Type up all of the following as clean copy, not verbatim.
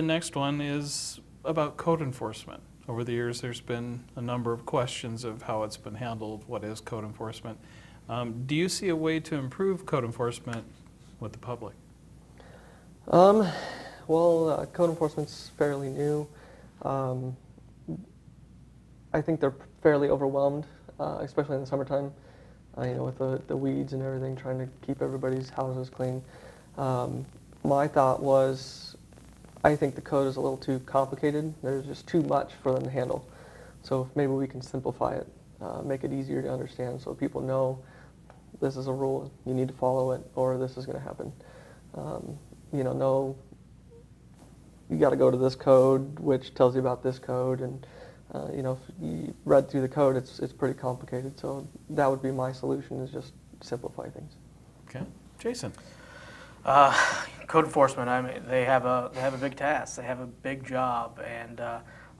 next one is about code enforcement. Over the years, there's been a number of questions of how it's been handled. What is code enforcement? Do you see a way to improve code enforcement with the public? Well, code enforcement's fairly new. I think they're fairly overwhelmed, especially in the summertime, with the weeds and everything, trying to keep everybody's houses clean. My thought was, I think the code is a little too complicated. There's just too much for them to handle. So maybe we can simplify it, make it easier to understand so people know this is a rule, you need to follow it, or this is going to happen. No, you got to go to this code, which tells you about this code, and if you read through the code, it's pretty complicated. So that would be my solution, is just simplify things. Okay, Jason. Code enforcement. I mean, they have a big task. They have a big job, and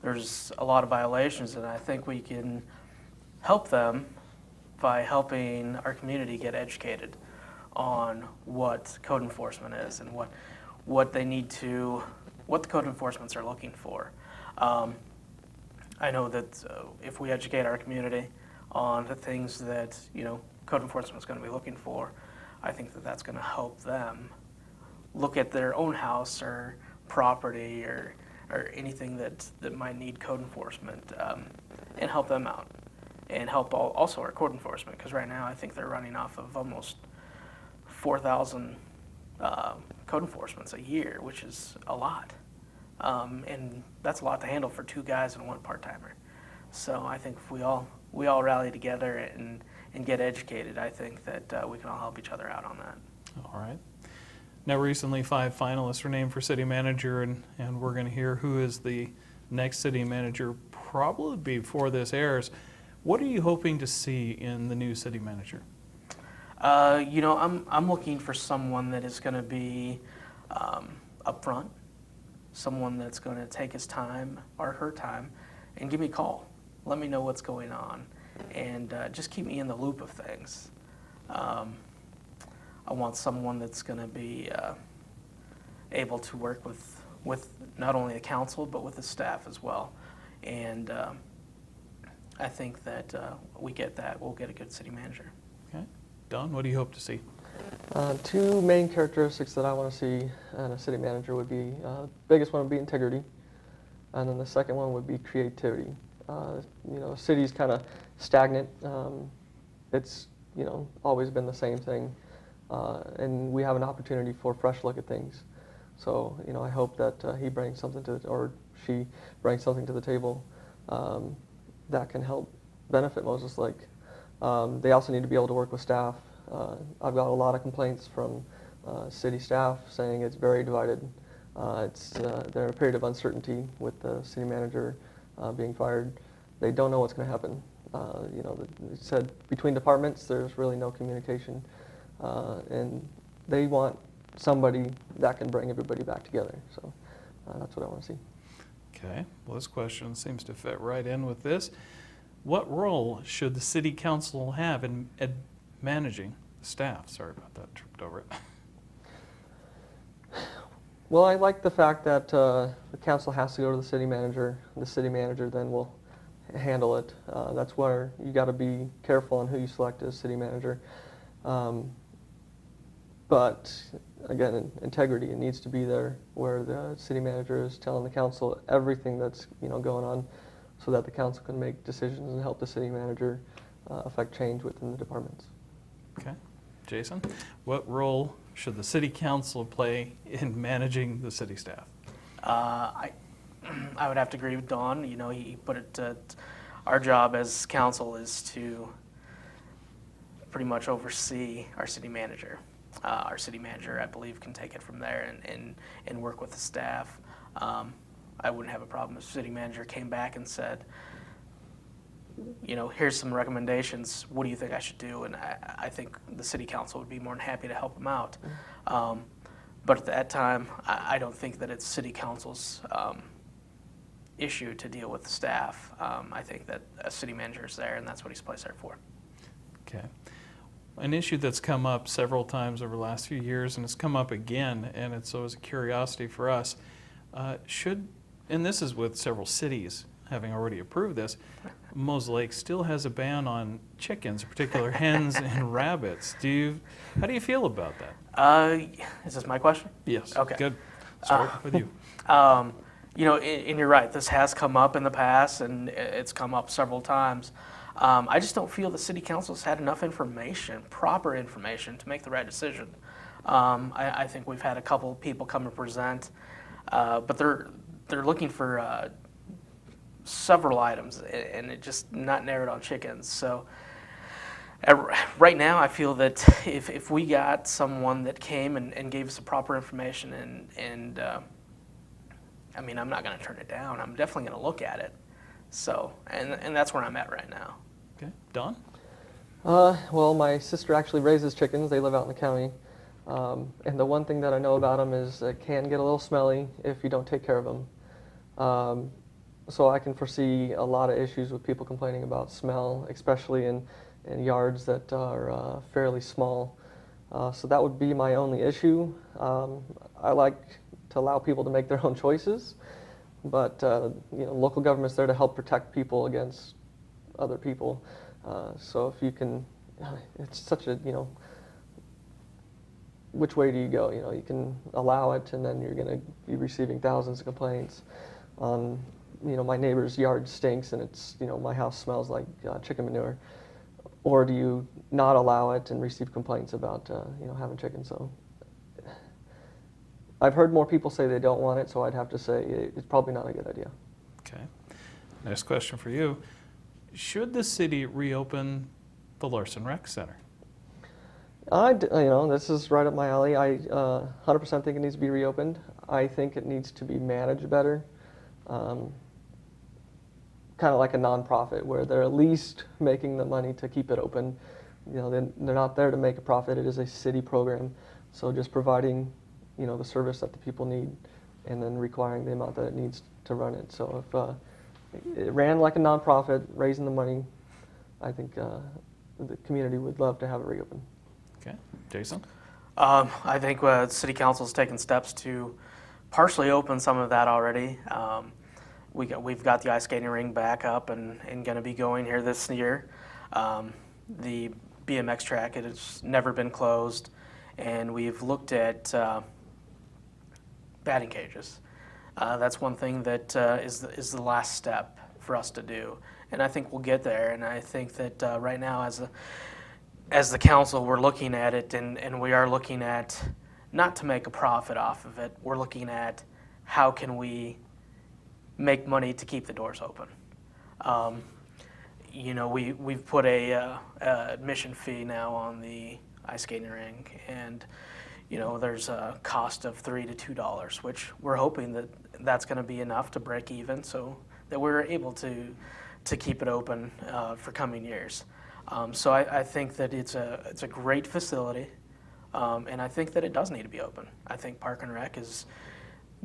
there's a lot of violations. And I think we can help them by helping our community get educated on what code enforcement is and what they need to, what the code enforcements are looking for. I know that if we educate our community on the things that code enforcement is going to be looking for, I think that that's going to help them look at their own house or property or anything that might need code enforcement, and help them out, and help also our code enforcement, because right now I think they're running off of almost 4,000 code enforcements a year, which is a lot. And that's a lot to handle for 2 guys and 1 part-timer. So I think if we all rally together and get educated, I think that we can all help each other out on that. All right. Now, recently 5 finalists were named for city manager, and we're going to hear who is the next city manager probably before this airs. What are you hoping to see in the new city manager? I'm looking for someone that is going to be upfront, someone that's going to take his time or her time and give me a call. Let me know what's going on, and just keep me in the loop of things. I want someone that's going to be able to work with not only the council but with the staff as well. And I think that we get that. We'll get a good city manager. Okay. Don, what do you hope to see? 2 main characteristics that I want to see in a city manager would be, biggest one would be integrity, and then the second one would be creativity. City's kind of stagnant. It's always been the same thing, and we have an opportunity for a fresh look at things. So I hope that he brings something or she brings something to the table that can help benefit Moses Lake. They also need to be able to work with staff. I've got a lot of complaints from city staff saying it's very divided. They're in a period of uncertainty with the city manager being fired. They don't know what's going to happen. They said between departments there's really no communication, and they want somebody that can bring everybody back together. So that's what I want to see. Okay. Well, this question seems to fit right in with this. What role should the city council have in managing the staff? Sorry about that, tripped over it. Well, I like the fact that the council has to go to the city manager. The city manager then will handle it. That's where you got to be careful on who you select as city manager. But again, integrity, it needs to be there, where the city manager is telling the council everything that's going on, so that the council can make decisions and help the city manager affect change within the departments. Okay. Jason, what role should the city council play in managing the city staff? I would have to agree with Don. He put it, our job as council is to pretty much oversee our city manager. Our city manager, I believe, can take it from there and work with the staff. I wouldn't have a problem if the city manager came back and said, here's some recommendations. What do you think I should do? And I think the city council would be more than happy to help them out. But at that time, I don't think that it's city council's issue to deal with the staff. I think that a city manager is there, and that's what he's placed there for. Okay. An issue that's come up several times over the last few years, and it's come up again, and it's always a curiosity for us. Should, and this is with several cities having already approved this, Mose Lake still has a ban on chickens, in particular hens and rabbits. How do you feel about that? Is this my question? Yes. Okay. Good. Start with you. You know, and you're right, this has come up in the past, and it's come up several times. I just don't feel the city council's had enough information, proper information, to make the right decision. I think we've had a couple of people come and present, but they're looking for several items, and it just not narrowed on chickens. So right now, I feel that if we got someone that came and gave us the proper information, and I mean, I'm not going to turn it down. I'm definitely going to look at it. So, and that's where I'm at right now. Okay. Don? Well, my sister actually raises chickens. They live out in the county. And the one thing that I know about them is it can get a little smelly if you don't take care of them. So I can foresee a lot of issues with people complaining about smell, especially in yards that are fairly small. So that would be my only issue. I like to allow people to make their own choices, but you know, local government's there to help protect people against other people. So if you can, it's such a, you know, which way do you go? You know, you can allow it, and then you're going to be receiving thousands of complaints on, you know, my neighbor's yard stinks and it's, you know, my house smells like chicken manure. Or do you not allow it and receive complaints about, you know, having chicken? So I've heard more people say they don't want it, so I'd have to say it's probably not a good idea. Okay. Next question for you. Should the city reopen the Larsen Rec Center? You know, this is right up my alley. I 100% think it needs to be reopened. I think it needs to be managed better. Kind of like a nonprofit where they're at least making the money to keep it open. You know, they're not there to make a profit. It is a city program. So just providing, you know, the service that the people need and then requiring the amount that it needs to run it. So if it ran like a nonprofit, raising the money, I think the community would love to have it reopened. Okay. Jason? I think city council's taken steps to partially open some of that already. We've got the ice skating ring back up and going to be going here this year. The BMX track, it has never been closed, and we've looked at batting cages. That's one thing that is the last step for us to do, and I think we'll get there. And I think that right now, as the council, we're looking at it, and we are looking at not to make a profit off of it. We're looking at how can we make money to keep the doors open. You know, we've put a admission fee now on the ice skating rink, and you know, there's a cost of $3 to $2, which we're hoping that that's going to be enough to break even, so that we're able to keep it open for coming years. So I think that it's a great facility, and I think that it does need to be open. I think Park and Rec is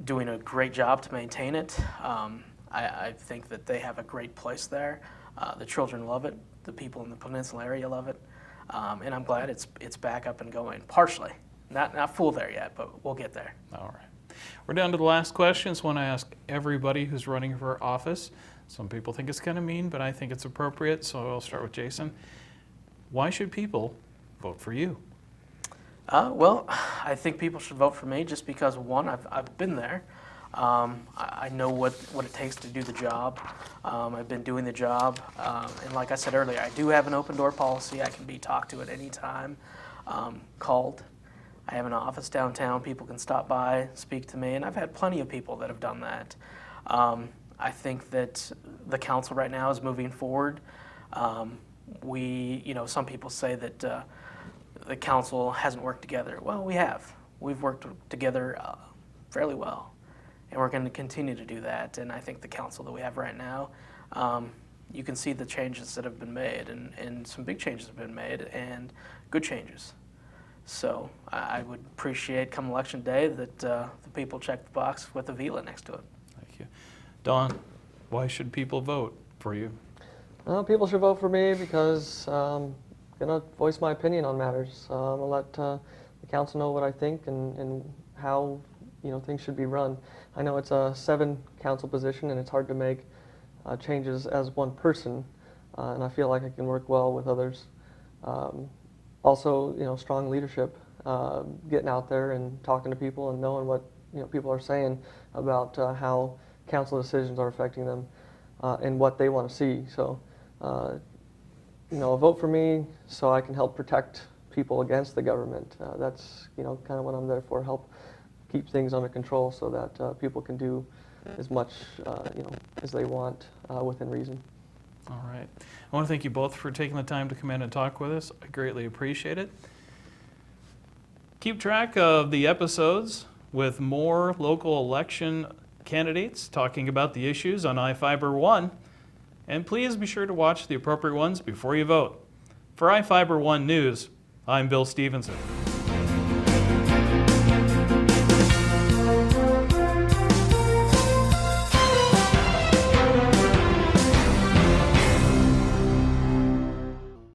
doing a great job to maintain it. I think that they have a great place there. The children love it. The people in the peninsula area love it. And I'm glad it's back up and going, partially. Not full there yet, but we'll get there. All right. We're down to the last questions. One I ask everybody who's running for office. Some people think it's kind of mean, but I think it's appropriate, so I'll start with Jason. Why should people vote for you? Well, I think people should vote for me just because, one, I've been there. I know what it takes to do the job. I've been doing the job. And like I said earlier, I do have an open door policy. I can be talked to at any time, called. I have an office downtown. People can stop by, speak to me, and I've had plenty of people that have done that. I think that the council right now is moving forward. You know, some people say that the council hasn't worked together. Well, we have. We've worked together fairly well, and we're going to continue to do that. And I think the council that we have right now, you can see the changes that have been made, and some big changes have been made, and good changes. So I would appreciate come election day that the people check the box with Avila next to it. Thank you. Don, why should people vote for you? People should vote for me because I'm going to voice my opinion on matters. I'll let the council know what I think and how things should be run. I know it's a 7-council position, and it's hard to make changes as one person, and I feel like I can work well with others. Also, strong leadership, getting out there and talking to people and knowing what people are saying about how council decisions are affecting them and what they want to see. So, vote for me so I can help protect people against the government. That's kind of what I'm there for, help keep things under control so that people can do as much as they want within reason. All right. I want to thank you both for taking the time to come in and talk with us. I greatly appreciate it. Keep track of the episodes with more local election candidates talking about the issues on iFiber 1. And please be sure to watch the appropriate ones before you vote. For iFiber 1 News, I'm Bill Stevenson.